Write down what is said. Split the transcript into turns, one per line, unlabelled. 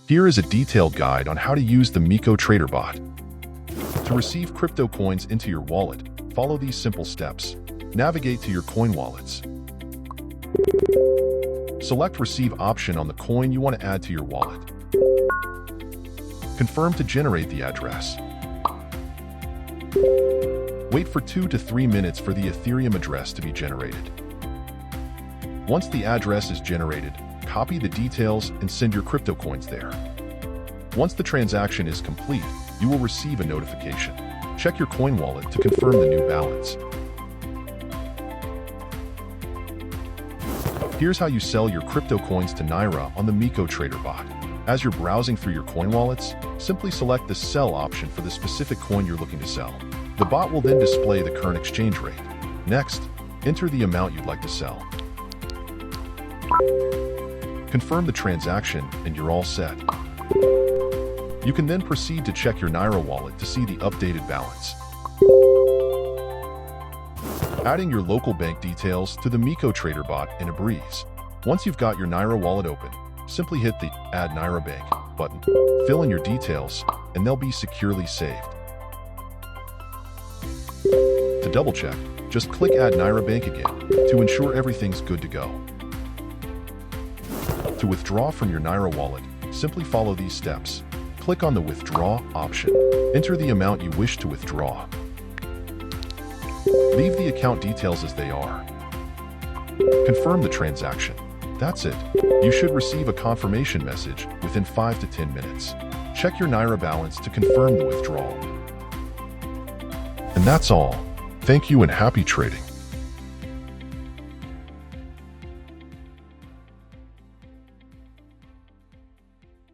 Here is a detailed guide on how to use the Mico Trader Bot. To receive crypto coins into your wallet, follow these simple steps. Navigate to your coin wallets. Select Receive option on the coin you want to add to your wallet. Confirm to generate the address. Wait for 2 to 3 minutes for the Ethereum address to be generated. Once the address is generated, copy the details and send your crypto coins there. Once the transaction is complete, you will receive a notification. Check your coin wallet to confirm the new balance. Here's how you sell your crypto coins to Naira on the Mico Trader Bot. As you're browsing through your coin wallets, simply select the Sell option for the specific coin you're looking to sell. The bot will then display the current exchange rate. Next, enter the amount you'd like to sell. Confirm the transaction and you're all set. You can then proceed to check your Naira wallet to see the updated balance. Adding your local bank details to the Mico Trader Bot in a breeze. Once you've got your Naira wallet open, simply hit the Add Naira Bank button. Fill in your details and they'll be securely saved. To double check, just click Add Naira Bank again to ensure everything's good to go. To withdraw from your Naira wallet, simply follow these steps. Click on the Withdraw option. Enter the amount you wish to withdraw. Leave the account details as they are. Confirm the transaction. That's it. You should receive a confirmation message within 5 to 10 minutes. Check your Naira balance to confirm the withdrawal. And that's all. Thank you and happy trading.